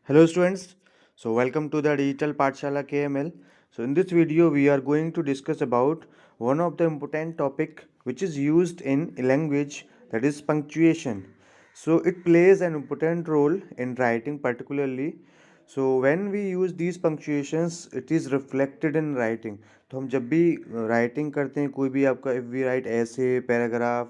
Hello students, so welcome to the Digital Pathshala KML. So in this video we are going to discuss about one of the important topic which is used in language, that is punctuation. So it plays an important role in writing particularly. So when we use these punctuations it is reflected in writing. तो हम जब भी writing करते हैं कोई भी आपका if we write essay, paragraph,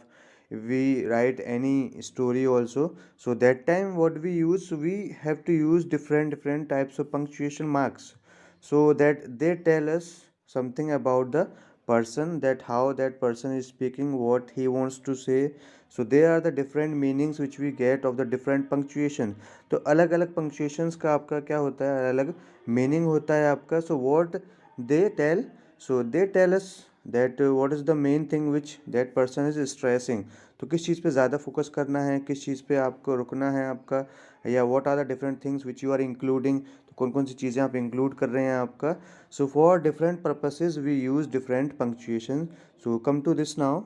if we write any story also, so that time what we use, we have to use different types of punctuation marks so that they tell us something about the person, that how that person is speaking, what he wants to say. So there are the different meanings which we get of the different punctuation. तो अलग अलग punctuations का आपका क्या होता है, अलग meaning होता है आपका. So what they tell, so they tell us that what is the main thing which that person is stressing. तो किस चीज़ पे ज़्यादा फोकस करना है, किस चीज़ पे आपको रुकना है आपका, या what are the different things which you are including, तो कौन कौन सी चीज़ें आप इंक्लूड कर रहे हैं आपका. So for different purposes we use different punctuation. So come to this now.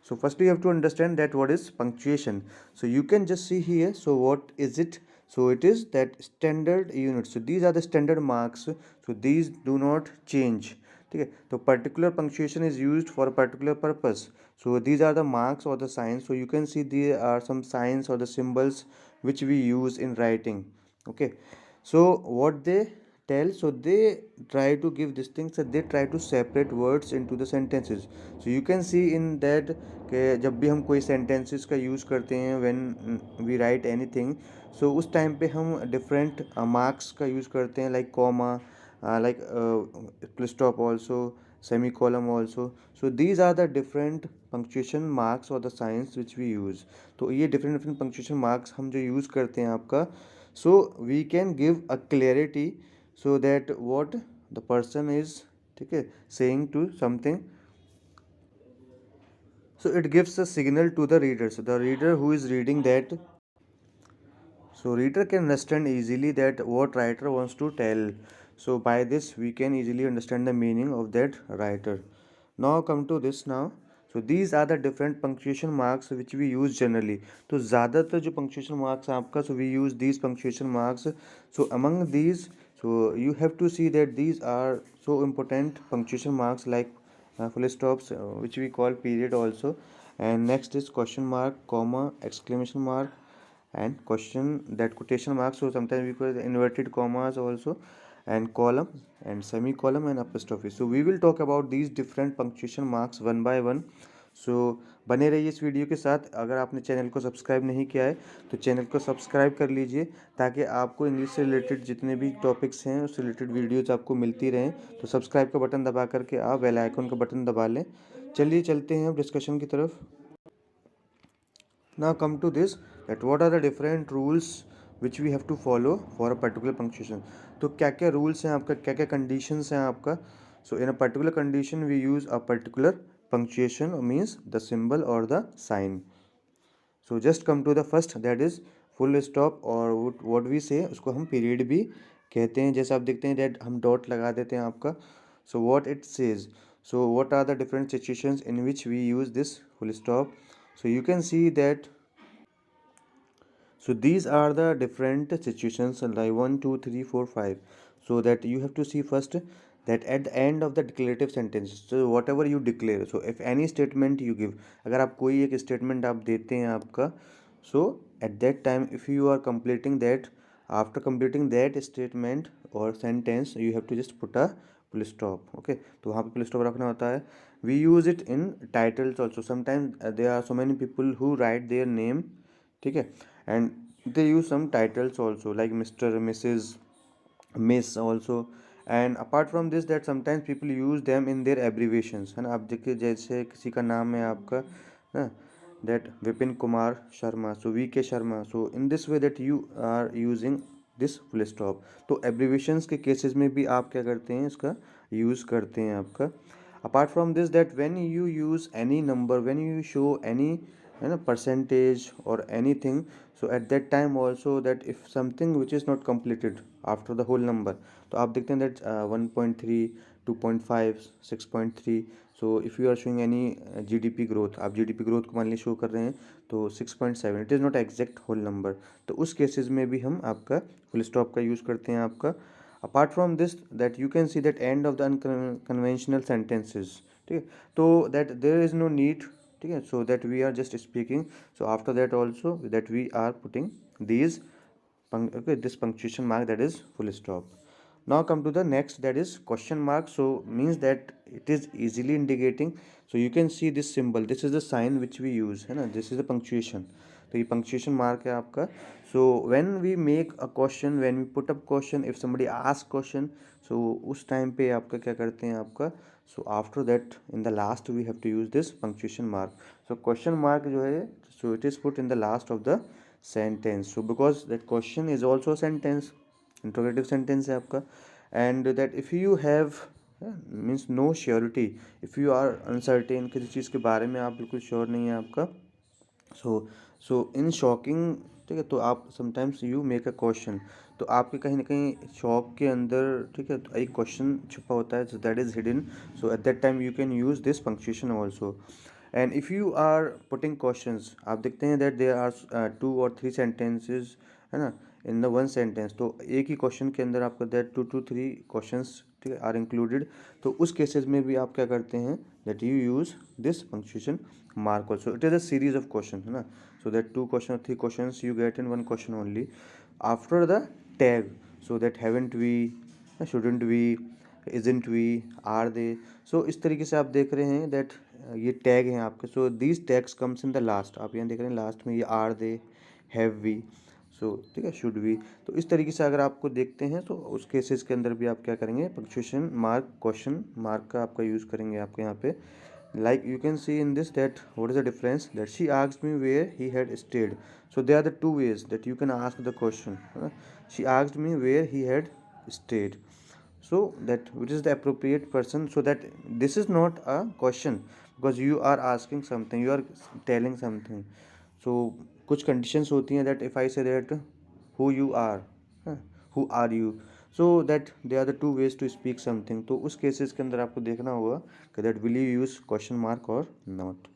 So first you have to understand that what is punctuation. So you can just see here, so what is it? So it is that standard units. So these are the standard marks, so these do not change. ठीक है, तो particular punctuation is used for a particular purpose. So these are the marks or the signs. So you can see there are some signs or the symbols which we use in writing. Okay, so what they tell, so they try to give these things, that they try to separate words into the sentences. So you can see in that कि जब भी हम कोई sentences का use करते हैं when we write anything, so उस time पे हम different marks का यूज़ करते हैं, like comma, like full stop also, semicolon also. So these are the different punctuation marks or the signs which we use. तो ये different punctuation marks हम जो use करते हैं आपका, so we can give a clarity so that what the person is, ठीक है, saying to something. So it gives a signal to the reader, so the reader who is reading that, so reader can understand easily that what writer wants to tell. So by this we can easily understand the meaning of that writer. Now come to this now. So these are the different punctuation marks which we use generally. तो ज़्यादातर जो punctuation marks हैं आपका, so we use these punctuation marks. So among these, so you have to see that these are so important punctuation marks, like full stops, which we call period also, and next is question mark, comma, exclamation mark, and question, that quotation marks. So sometimes we call inverted commas also, and column, and semicolon, and apostrophe. So we will talk about these different punctuation marks one by one. सो बने रहिए इस video के साथ. अगर आपने channel को subscribe नहीं किया है तो चैनल को सब्सक्राइब कर लीजिए, ताकि आपको इंग्लिश से रिलेटेड जितने भी टॉपिक्स हैं उससे रिलेटेड वीडियोज आपको मिलती रहें. तो सब्सक्राइब का बटन दबा करके आप बेल आइकन का बटन दबा लें. चलिए चलते हैं अब डिस्कशन की तरफ. Now come to this, that what are the different rules which we have to follow for a particular punctuation. तो क्या क्या rules हैं आपका, क्या क्या conditions हैं आपका. So in a particular condition we use a particular punctuation, means the symbol or the sign. So just come to the first, that is full stop, और what we say उसको हम period भी कहते हैं. जैसे आप देखते हैं that हम dot लगा देते हैं आपका. So what it says, so what are the different situations in which we use this full stop. So you can see that, so these are the different situations, like 1 2 3 4 5. So that you have to see first that at the end of the declarative sentence, so whatever you declare, so if any statement you give, अगर आप कोई एक statement आप देते हैं आपका, so at that time if you are completing that, after completing that statement or sentence, you have to just put a full stop. Okay, तो वहाँ पे full stop रखना होता है. We use it in titles also. Sometimes there are so many people who write their name, ठीक है, and they use some titles also, like Mr., Mrs., Miss also. And apart from this, that sometimes people use them in their abbreviations, है ना. आप देखिए जैसे किसी का नाम है आपका ना, that Vipin Kumar Sharma, so VK Sharma. So in this way that you are using this full stop. तो abbreviations के cases में भी आप क्या करते हैं, इसका use करते हैं आपका. Apart from this, that when you use any number, when you show any, है ना, percentage or anything, so at that time also, that if something which is not completed after the whole number, तो आप देखते हैं that 1.3, 2.5, 6.3. so if you are showing any GDP growth, आप GDP growth को मान लीजिए शो कर रहे हैं, तो 6.7 it is not exact whole number, तो उस केसेस में भी हम आपका फुल स्टॉप का यूज़ करते हैं आपका। Apart from this that you can see that end of the unconventional sentences, ठीक है, तो that there is no need, ठीक है, so that we are just speaking, so after that also that we are putting these okay, this punctuation mark, that is full stop. Now come to the next, that is question mark. So means that it is easily indicating, so you can see this symbol, this is the sign which we use है ना, this is the punctuation, तो ये punctuation mark है आपका. So when we make a question, when we put up question, if somebody ask question, so उस time पे आपका क्या करते हैं आपका, so after that in the last we have to use this punctuation mark. So question mark जो है, so it is put in the last of the sentence, so because that question is also a sentence, interrogative sentence है आपका. And that if you have means no surety, if you are uncertain, किसी चीज़ के बारे में आप बिल्कुल sure नहीं है आपका, सो इन शॉकिंग, ठीक है, तो आप sometimes you make a question, तो आपके कहीं ना कहीं शॉक के अंदर, ठीक है, तो एक क्वेश्चन छुपा होता है, so that is hidden, so at that time you can use this punctuation also. And if you are putting questions, आप देखते हैं दैट देयर आर 2 और 3 सेंटेंसेस, है ना, इन द वन सेंटेंस, तो एक ही क्वेश्चन के अंदर आपका दैट 2 to 3 क्वेश्चंस, ठीक है, आर इंक्लूडेड, तो उस केसेस में भी आप क्या करते हैं, that you use this punctuation mark also. It is a series of questions, है ना, so that 2 question 3 questions you get in one question only. After the tag, so that haven't we, shouldn't we, isn't we, are they, so इस तरीके से आप देख रहे हैं that ये टैग हैं आपके, so these tags comes in the last, आप यहाँ देख रहे हैं लास्ट में ये are they, have we, सो ठीक है, शुड वी, तो इस तरीके से अगर आपको देखते हैं तो उस केसेस के अंदर भी आप क्या करेंगे, पंक्चुएशन मार्क, क्वेश्चन मार्क का आपका यूज़ करेंगे आपके यहाँ पे. Like you can see in this that what is the difference, that she asked me where he had stayed, so there are the two ways that you can ask the question. She asked me where he had stayed, so that which is the appropriate person, so that this is not a question because you are asking something, you are telling something. So कुछ conditions होती हैं that if I say that who you are, who are you, so that they are the two ways to speak something, तो उस cases के अंदर आपको देखना होगा कि that will you use question mark or not.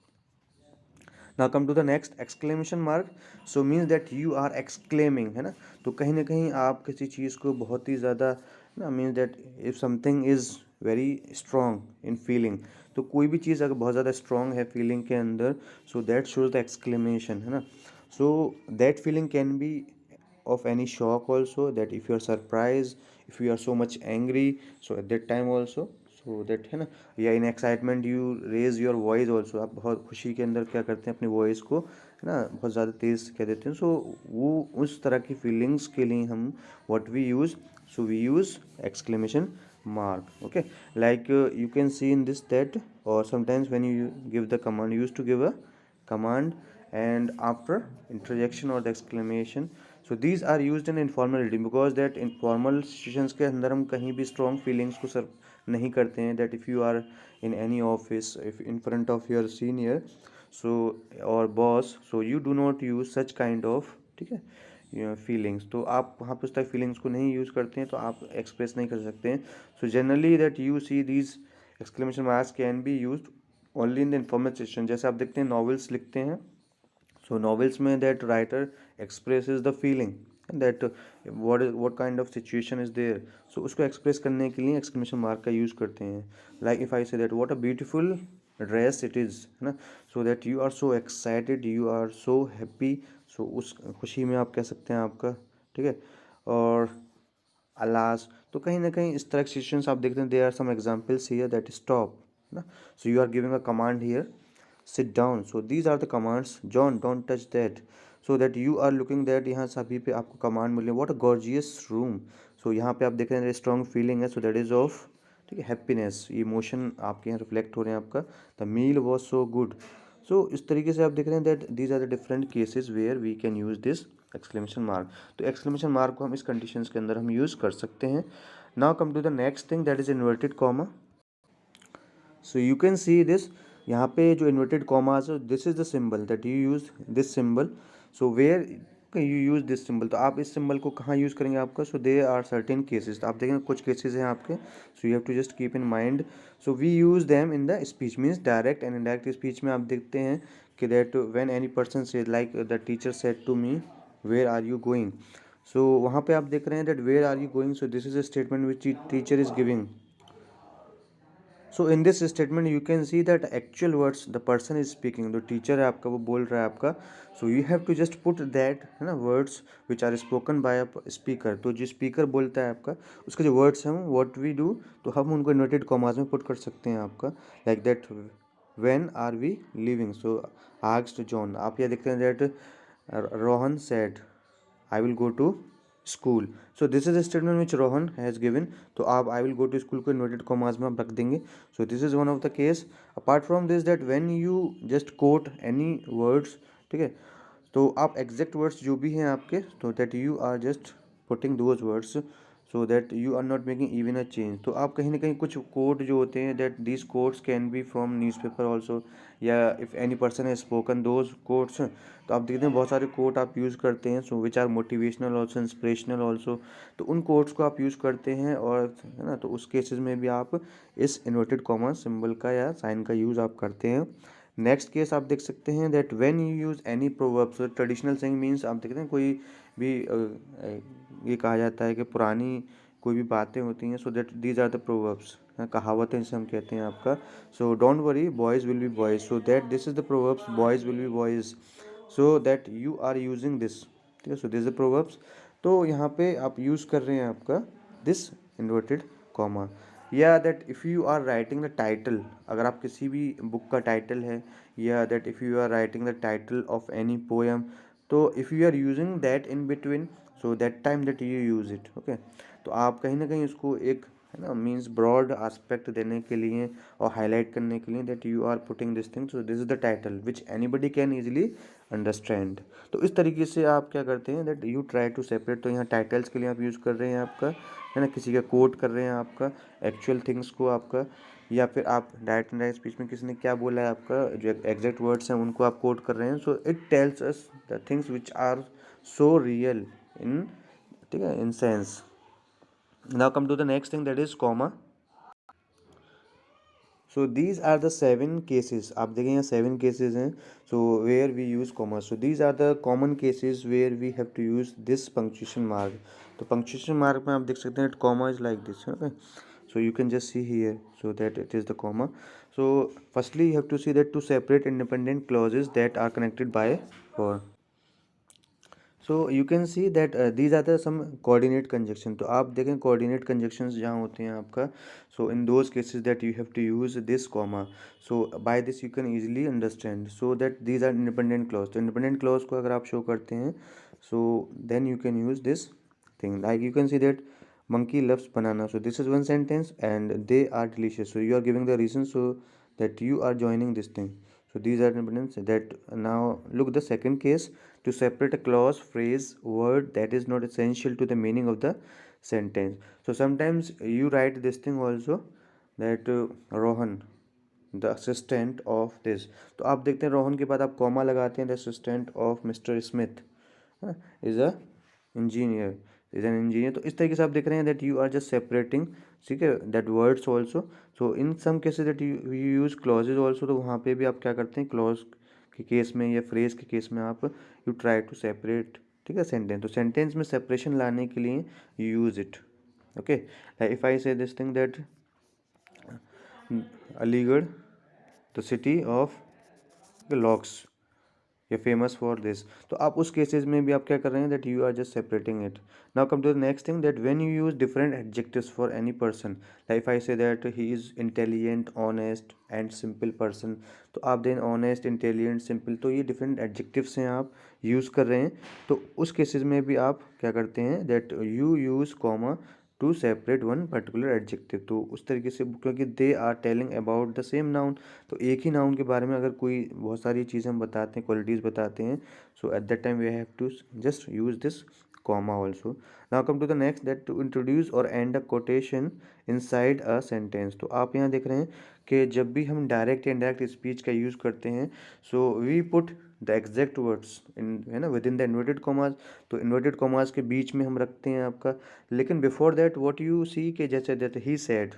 Now come to the next, exclamation mark. So means that you are exclaiming, है ना, तो कहीं ना कहीं आप किसी चीज़ को बहुत ही ज़्यादा ना, means that if something is very strong in feeling, तो कोई भी चीज़ अगर बहुत ज़्यादा strong है feeling के अंदर, so that shows the exclamation, है ना. So that feeling can be of any shock also, that if you are surprised, if you are so much angry, so at that time also, so that है ना, या in excitement you raise your voice also, आप बहुत खुशी के अंदर क्या करते हैं, अपनी वॉइस को, है ना, बहुत ज़्यादा तेज़ कह देते हैं, सो वो उस तरह की फीलिंग्स के लिए हम what we use, so we use exclamation mark. Okay, like you can see in this that, or sometimes when you give the command, you used to give a command and after interjection or the exclamation, so these are used in informal reading because that informal situations के अंदर हम कहीं भी strong feelings को sir नहीं करते हैं, that if you are in any office, if in front of your senior, so or boss, so you do not use such kind of, ठीक है, फीलिंग्स, तो आप वहाँ पर उस तरह फीलिंग्स को नहीं यूज़ करते हैं, तो आप एक्सप्रेस नहीं कर सकते हैं. So generally that you see these exclamation marks can be used only in the informal section. जैसे आप देखते हैं नॉवेल्स लिखते हैं, सो नॉवेल्स में that writer expresses the feeling that what kind of situation is there, so उसको express करने के लिए एक्सक्लेमेशन मार्क का यूज़ करते हैं. Like if I say that what a beautiful dress it is, है ना, so that you are so excited, you are so happy, so उस खुशी में आप कह सकते हैं आपका, ठीक है. और अलास, तो कहीं ना कहीं इस तरह की सिचुएशंस आप देखते हैं, there are some examples here that stop, ना, so you are giving a command here, sit down, so these are the commands, John don't touch that, so that you are looking that यहाँ सभी पे आपको command मिले, what a gorgeous room, so यहाँ पे आप देख रहे हैं स्ट्रॉन्ग फीलिंग है, so that is of, ठीक है, हैप्पीनेस, इमोशन आपके यहाँ रिफ्लेक्ट हो रहे हैं आपका, the meal was so good, so इस तरीके से आप देख रहे हैं that these are the different cases where we can use this exclamation mark. तो एक्सक्लेमेशन मार्क को हम इस कंडीशंस के अंदर हम यूज़ कर सकते हैं. Now come to the next thing, that is inverted comma. So you can see this, यहाँ पे जो inverted commas, this is the symbol that you use this symbol, so where you use this symbol, तो आप इस symbol को कहाँ use करेंगे आपका, so they are certain cases, तो आप देखेंगे कुछ केसेस हैं आपके, so you have to just keep in mind. So we use them in the speech, means direct and indirect speech में आप देखते हैं कि that when any person say like the teacher said to me where are you going, so वहाँ पे आप देख रहे हैं that where are you going, so this is a statement which teacher is giving. So in this statement you can see that actual words the person is speaking, जो teacher है आपका वो बोल रहा है आपका. So you have to just put that, है ना, words which are spoken by a speaker. तो जो स्पीकर बोलता है आपका उसके जो वर्ड्स हैं व्हाट वी डू, तो हम उनको इन्वर्टेड कॉमास में पुट कर सकते हैं आपका, like that when are we living, so asked John. आप ये देखते हैं that Rohan said I will go to school. So this is statement which Rohan has given. तो आप I will go to school को इन्वर्टेड कॉमास में आप रख देंगे. So this is one of the case. Apart from this that when you just quote any words, ठीक है, तो आप एग्जैक्ट वर्ड्स जो भी हैं आपके, तो that you are just putting those words, so that you are not making even a change. तो आप कहीं ना कहीं कुछ कोट जो होते हैं that this quotes can be from newspaper also, या if any person has spoken those quotes, तो आप देखते हैं बहुत सारे कोट आप यूज़ करते हैं, so which are motivational also, inspirational also. तो उन कोट्स को आप यूज़ करते हैं, और है ना, तो उस केसेस में भी आप इस इन्वर्टेड कॉमा सिंबल का या साइन का यूज़ आप करते हैं. नेक्स्ट केस आप देख सकते हैं that when you use any proverbs. Traditional saying means आप देखते हैं कोई भी ये कहा जाता है कि पुरानी कोई भी बातें होती हैं, so that these are the proverbs, कहावतें जिसे हम कहते हैं आपका. So don't worry boys will be boys, so that this is the proverbs boys will be boys, so that you are using this. ठीक है, सो दिस द प्रोवर्ब्स. तो यहाँ पे आप यूज़ कर रहे हैं आपका दिस इन्वर्टेड कॉमा. या that if you are writing the title, अगर आप किसी भी बुक का टाइटल है, या that if you are writing the title of any poem, तो if you are using that in between, so that time that you use it. Okay, तो आप कहीं ना कहीं उसको एक, है ना, मीन्स ब्रॉड एस्पेक्ट देने के लिए और हाईलाइट करने के लिए that you are putting this thing, so this is the title which anybody can easily understand. तो इस तरीके से आप क्या करते हैं that you try to separate. तो यहाँ टाइटल्स के लिए आप यूज़ कर रहे हैं आपका, है ना, किसी का कोट कर रहे हैं आपका एक्चुअल थिंग्स को आपका, या फिर आप डायरेक्ट एंड डायरेक्ट स्पीच में किसी ने क्या बोला है आपका, जो एग्जैक्ट वर्ड्स हैं उनको आप कोट कर रहे हैं. So it tells us the things which are so real in, ठीक है, in sense. Now come to the next thing that is comma. So these are the 7 cases. आप देखें यहाँ 7 केसेस हैं, so where we use comma. So these are the common cases where we have to use this punctuation mark. तो punctuation mark में आप देख सकते हैं comma is like this. Okay, so you can just see here so that it is the comma. So firstly you have to see that to separate independent clauses that are connected by for. So you can see that these are the some coordinate conjunction. तो आप देखें coordinate conjunctions जहाँ होते हैं आपका, so in those cases that you have to use this comma. So by this you can easily understand so that these are independent clause. तो independent clause को अगर आप show करते हैं, so then you can use this thing. Like you can see that monkey loves banana, so this is one sentence, and they are delicious, so you are giving the reason so that you are joining this thing. So these are independent. That now look the second case. To separate a clause, phrase, word that is not essential to the meaning of the sentence. So sometimes you write this thing also that Rohan the assistant of this. तो आप देखते हैं रोहन के बाद आप comma लगाते हैं the assistant of mister Smith is a engineer, is an engineer. तो इस तरीके से आप देख रहे हैं that you are just separating, ठीक है, that words also. So in some cases that you use clauses also. तो वहाँ पे भी आप क्या करते हैं क्लॉज के केस में या फ्रेज के केस में आप यू ट्राई टू सेपरेट, ठीक है, सेंटेंस. तो सेंटेंस में सेपरेशन लाने के लिए you use it. Okay, if I say this thing that Aligarh the city of locks या फेमस फॉर दिस. तो आप उस केसेस में भी आप क्या कर रहे हैं that you are just separating it. Now come to the next thing that when you use different adjectives for any person, like if I say that he is intelligent, honest and simple person. तो आप then honest, intelligent, simple, तो ये different adjectives हैं आप use कर रहे हैं. तो उस केसेस में भी आप क्या करते हैं that you use comma to separate one particular adjective. तो उस तरीके से क्योंकि they are telling about the same noun. तो एक ही नाउन के बारे में अगर कोई बहुत सारी चीज़ें हम बताते हैं, क्वालिटीज़ बताते हैं, so at that time we have to just use this comma also. Now come to the next that to introduce और end a quotation inside a sentence. तो आप यहाँ देख रहे हैं कि जब भी हम डायरेक्ट या इनडायरेक्ट स्पीच का यूज़ करते हैं, so we put the exact words in, है ना, within the inverted commas. तो इन्वर्टेड कॉमाज के बीच में हम रखते हैं आपका. लेकिन before that what you see के जैसे दैट ही सेड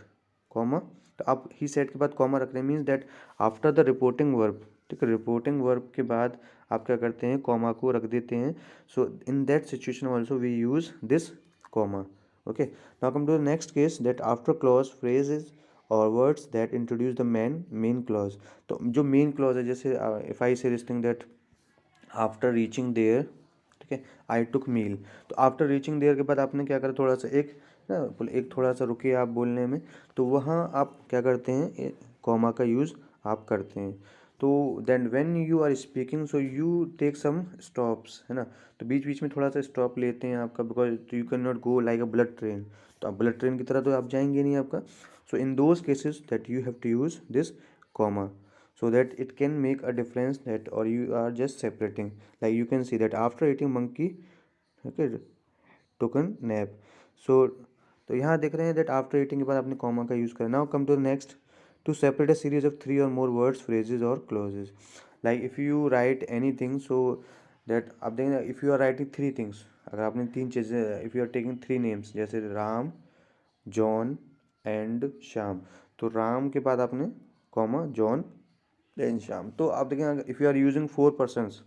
कॉमा, तो आप ही सेड के बाद कॉमा रख रहे हैं means that after the reporting verb, ठीक है, रिपोर्टिंग वर्ब के बाद आप क्या करते हैं, कॉमा को रख देते हैं। So in that situation also we use this comma. Okay, now come to the next case that after clause phrases और words that introduce the main clause. तो जो मेन क्लॉज है, जैसे if I say this thing that after reaching there, ठीक है, आई टुक मील। तो after reaching there के बाद आपने क्या करा, थोड़ा सा एक ना, एक थोड़ा सा रुके आप बोलने में, तो वहाँ आप क्या करते हैं, कॉमा का यूज़ आप करते हैं। तो then when you are speaking so you take some stops, है ना। तो बीच बीच में थोड़ा सा स्टॉप लेते हैं आपका, because you can not go like a bullet train. तो आप बुलेट ट्रेन की तरह तो आप जाएंगे नहीं आपका। So in those cases that you have to use this comma, so that it can make a difference that or you are just separating, like you can see that after eating monkey, okay, took a nap। so तो यहाँ देख रहे हैं that after eating के बाद आपने comma का use करा। now come to the next, to separate a series of three or more words, phrases or clauses, like if you write anything, so that आप देखेंगे if you are writing three things, अगर आपने तीन चीज़ें, if you are taking three names जैसे Ram, John and Shyam, तो राम के बाद आपने कॉमा जॉन एंड श्याम। तो आप देखें if you are using four persons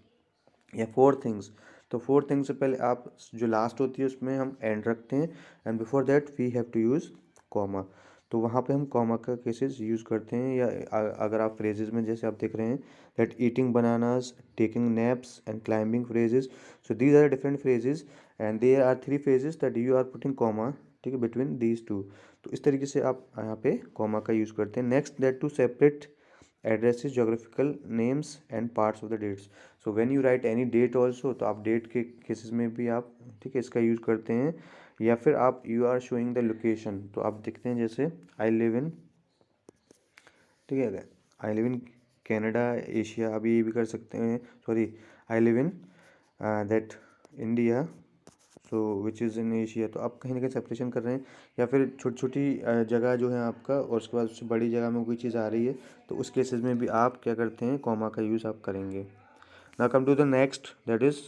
या फोर थिंग्स, तो फोर थिंग्स से पहले आप जो लास्ट होती है उसमें हम एंड रखते हैं, and before that we have to use comma. तो वहाँ पे हम कॉमा का केसेस यूज़ करते हैं। या अगर आप फ्रेजेस में जैसे आप देख रहे हैं that eating bananas, taking naps and climbing phrases, so these are different phrases and there are three phrases that you are putting comma, ठीक है, बिटवीन दीज टू। तो इस तरीके से आप यहाँ पे कॉमा का यूज़ करते हैं। Next that to separate addresses, geographical names and parts of the dates. So when you write any date also, तो आप डेट के केसेस में भी आप, ठीक है, इसका यूज़ करते हैं। या फिर आप you are showing the location, तो आप देखते हैं जैसे आई लिव इन, ठीक है, I live in Canada Asia, आप ये भी कर सकते हैं, sorry I live in that India, so which is in Asia. तो आप कहीं ना कहीं सेपरेशन कर रहे हैं। या फिर छोटी छोटी जगह जो है आपका, और उसके बाद उससे बड़ी जगह में कोई चीज़ आ रही है, तो उस केसेस में भी आप क्या करते हैं, कॉमा का यूज़ आप करेंगे। Now come to the next that is